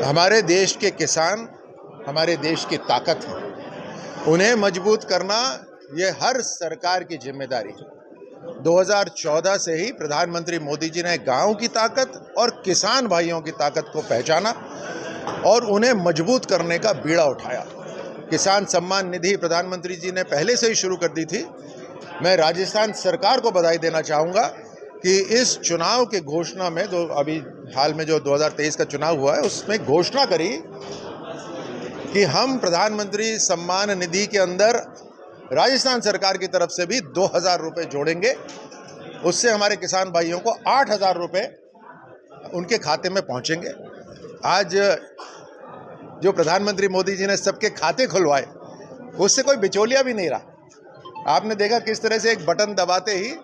हमारे देश के किसान हमारे देश की ताकत है। उन्हें मजबूत करना ये हर सरकार की जिम्मेदारी है। 2014 से ही प्रधानमंत्री मोदी जी ने गांव की ताकत और किसान भाइयों की ताकत को पहचाना और उन्हें मजबूत करने का बीड़ा उठाया। किसान सम्मान निधि प्रधानमंत्री जी ने पहले से ही शुरू कर दी थी। मैं राजस्थान सरकार को बधाई देना चाहूँगा कि इस चुनाव के घोषणा में जो अभी हाल में जो 2023 का चुनाव हुआ है उसमें घोषणा करी कि हम प्रधानमंत्री सम्मान निधि के अंदर राजस्थान सरकार की तरफ से भी 2000 रुपये जोड़ेंगे। उससे हमारे किसान भाइयों को 8000 रुपये उनके खाते में पहुंचेंगे। आज जो प्रधानमंत्री मोदी जी ने सबके खाते खुलवाए उससे कोई बिचौलिया भी नहीं रहा। आपने देखा किस तरह से एक बटन दबाते ही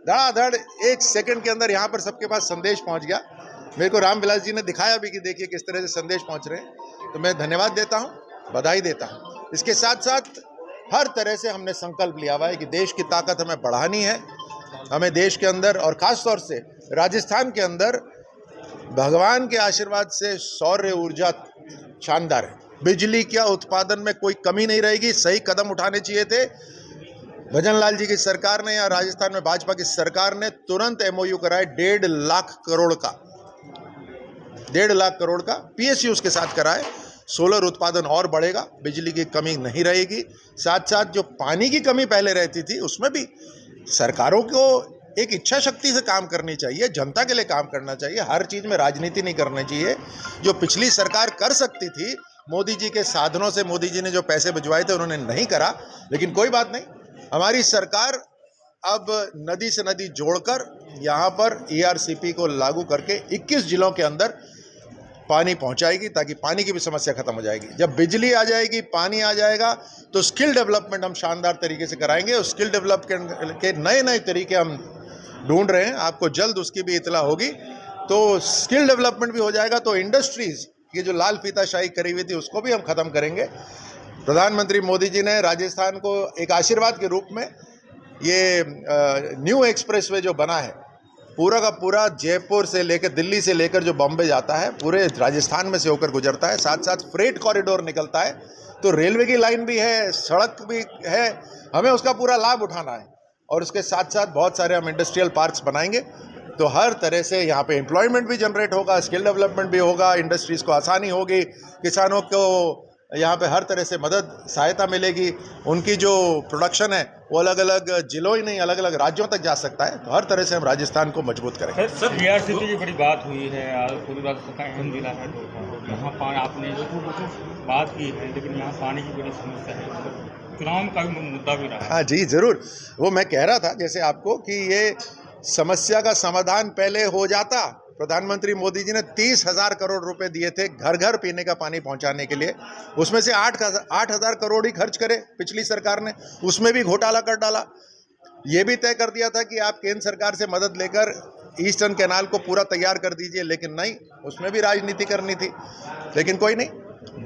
धड़ाधड़ 1 सेकंड के अंदर यहाँ पर सबके पास संदेश पहुँच गया। मेरे को रामविलास जी ने दिखाया भी कि देखिए किस तरह से संदेश पहुँच रहे हैं। तो मैं धन्यवाद देता हूँ, बधाई देता हूँ। इसके साथ साथ हर तरह से हमने संकल्प लिया हुआ है कि देश की ताकत हमें बढ़ानी है। हमें देश के अंदर और ख़ास तौर से राजस्थान के अंदर भगवान के आशीर्वाद से सौर ऊर्जा शानदार है। बिजली के उत्पादन में कोई कमी नहीं रहेगी। सही कदम उठाने चाहिए थे। भजन लाल जी की सरकार ने या राजस्थान में भाजपा की सरकार ने तुरंत MOU कराए 1.5 लाख करोड़ का 1.5 लाख करोड़ का PSUs के साथ कराए। सोलर उत्पादन और बढ़ेगा, बिजली की कमी नहीं रहेगी। साथ साथ जो पानी की कमी पहले रहती थी उसमें भी सरकारों को एक इच्छा शक्ति से काम करनी चाहिए, जनता के लिए काम करना चाहिए। हर चीज़ में राजनीति नहीं करनी चाहिए। जो पिछली सरकार कर सकती थी, मोदी जी के साधनों से मोदी जी ने जो पैसे भिजवाए थे उन्होंने नहीं करा, लेकिन कोई बात नहीं। हमारी सरकार अब नदी से नदी जोड़कर यहाँ पर ERCP को लागू करके 21 जिलों के अंदर पानी पहुँचाएगी ताकि पानी की भी समस्या खत्म हो जाएगी। जब बिजली आ जाएगी, पानी आ जाएगा तो स्किल डेवलपमेंट हम शानदार तरीके से कराएंगे। और स्किल डेवलपमेंट के नए नए तरीके हम ढूंढ रहे हैं, आपको जल्द उसकी भी इतला होगी। तो स्किल डेवलपमेंट भी हो जाएगा तो इंडस्ट्रीज़ ये जो लाल फीताशाही करी हुई थी उसको भी हम ख़त्म करेंगे। प्रधानमंत्री मोदी जी ने राजस्थान को एक आशीर्वाद के रूप में ये न्यू एक्सप्रेसवे जो बना है, पूरा का पूरा जयपुर से लेकर दिल्ली से लेकर जो बॉम्बे जाता है पूरे राजस्थान में से होकर गुजरता है। साथ साथ फ्रेट कॉरिडोर निकलता है, तो रेलवे की लाइन भी है, सड़क भी है, हमें उसका पूरा लाभ उठाना है। और उसके साथ साथ बहुत सारे हम इंडस्ट्रियल पार्क्स बनाएंगे, तो हर तरह से यहाँ पे एम्प्लॉयमेंट भी जनरेट होगा, स्किल डेवलपमेंट भी होगा, इंडस्ट्रीज़ को आसानी होगी, किसानों को यहाँ पे हर तरह से मदद सहायता मिलेगी। उनकी जो प्रोडक्शन है वो अलग अलग जिलों ही नहीं अलग अलग राज्यों तक जा सकता है। तो हर तरह से हम राजस्थान को मजबूत करेंगे। सर ERCP की बड़ी बात हुई है, पूरी बात अहम जिला है तो यहाँ पानी आपने बात की है, लेकिन यहाँ पानी की बड़ी समस्या है, चुनाव का भी मुद्दा भी रहा है। हाँ जी, ज़रूर। वो मैं कह रहा था जैसे आपको कि ये समस्या का समाधान पहले हो जाता। प्रधानमंत्री मोदी जी ने 30,000 करोड़ रुपए दिए थे घर घर पीने का पानी पहुंचाने के लिए। उसमें से 8,000 करोड़ ही खर्च करे पिछली सरकार ने, उसमें भी घोटाला कर डाला। ये भी तय कर दिया था कि आप केंद्र सरकार से मदद लेकर ईस्टर्न कैनाल को पूरा तैयार कर दीजिए, लेकिन नहीं, उसमें भी राजनीति करनी थी। लेकिन कोई नहीं,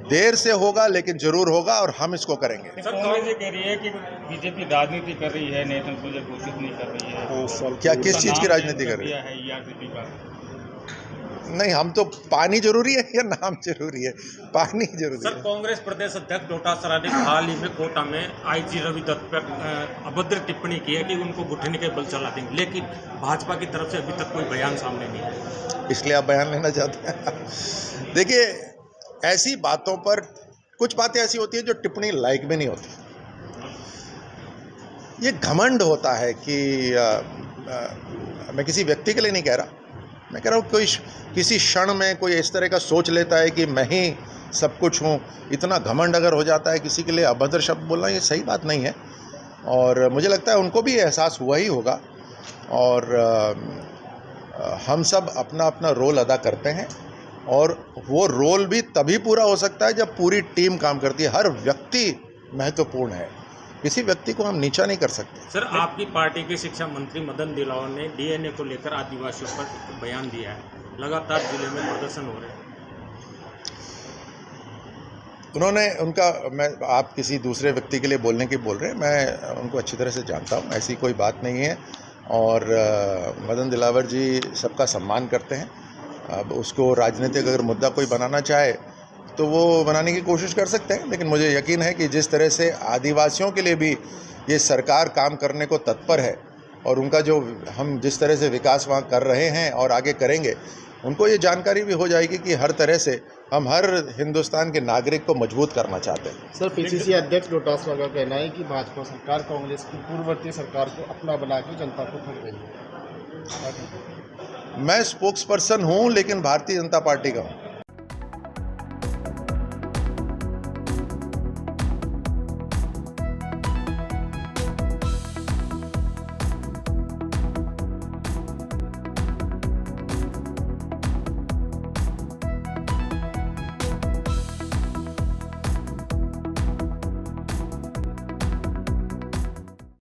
देर से होगा लेकिन जरूर होगा और हम इसको करेंगे। सर कांग्रेस ये कह रही है कि बीजेपी राजनीति कर रही है, नेशनल प्रोजेक्ट घोषित नहीं कर रही है। क्या किस चीज़ की राजनीति कर रही है? ERCP का नहीं, हम तो पानी जरूरी है या नाम जरूरी है? पानी जरूरी सर, है। कांग्रेस प्रदेश अध्यक्ष डोटासरा ने हाल ही में कोटा में IG रवि दत्त पर अभद्र टिप्पणी की है कि उनको घुटने के बल चला देंगे, लेकिन भाजपा की तरफ से अभी तक कोई बयान सामने नहीं है। इसलिए आप बयान लेना चाहते हैं? देखिए, ऐसी बातों पर कुछ बातें ऐसी होती हैं जो टिप्पणी लायक भी नहीं होती। ये घमंड होता है कि मैं किसी व्यक्ति के लिए नहीं कह रहा, मैं कह रहा हूँ कोई किसी क्षण में कोई इस तरह का सोच लेता है कि मैं ही सब कुछ हूँ। इतना घमंड अगर हो जाता है किसी के लिए अभद्र शब्द बोलना, ये सही बात नहीं है। और मुझे लगता है उनको भी एहसास हुआ ही होगा। और हम सब अपना अपना रोल अदा करते हैं और वो रोल भी तभी पूरा हो सकता है जब पूरी टीम काम करती है। हर व्यक्ति महत्वपूर्ण है, किसी व्यक्ति को हम नीचा नहीं कर सकते। सर, आपकी पार्टी के शिक्षा मंत्री मदन दिलावर ने DNA को लेकर आदिवासियों पर बयान दिया है, लगातार जिले में प्रदर्शन हो रहे हैं। उन्होंने आप किसी दूसरे व्यक्ति के लिए बोलने की बोल रहे हैं, मैं उनको अच्छी तरह से जानता हूँ, ऐसी कोई बात नहीं है। और मदन दिलावर जी सबका सम्मान करते हैं। अब उसको राजनीतिक अगर मुद्दा कोई बनाना चाहे तो वो बनाने की कोशिश कर सकते हैं, लेकिन मुझे यकीन है कि जिस तरह से आदिवासियों के लिए भी ये सरकार काम करने को तत्पर है और उनका जो हम जिस तरह से विकास वहाँ कर रहे हैं और आगे करेंगे, उनको ये जानकारी भी हो जाएगी कि हर तरह से हम हर हिंदुस्तान के नागरिक को मजबूत करना चाहते हैं। सर, पीसीसी अध्यक्ष डोटासरा का कहना है कि भाजपा सरकार कांग्रेस की पूर्ववर्ती सरकार को अपना बना के जनता को ठग रही है। मैं स्पोक्स पर्सन हूँ, लेकिन भारतीय जनता पार्टी का हूँ।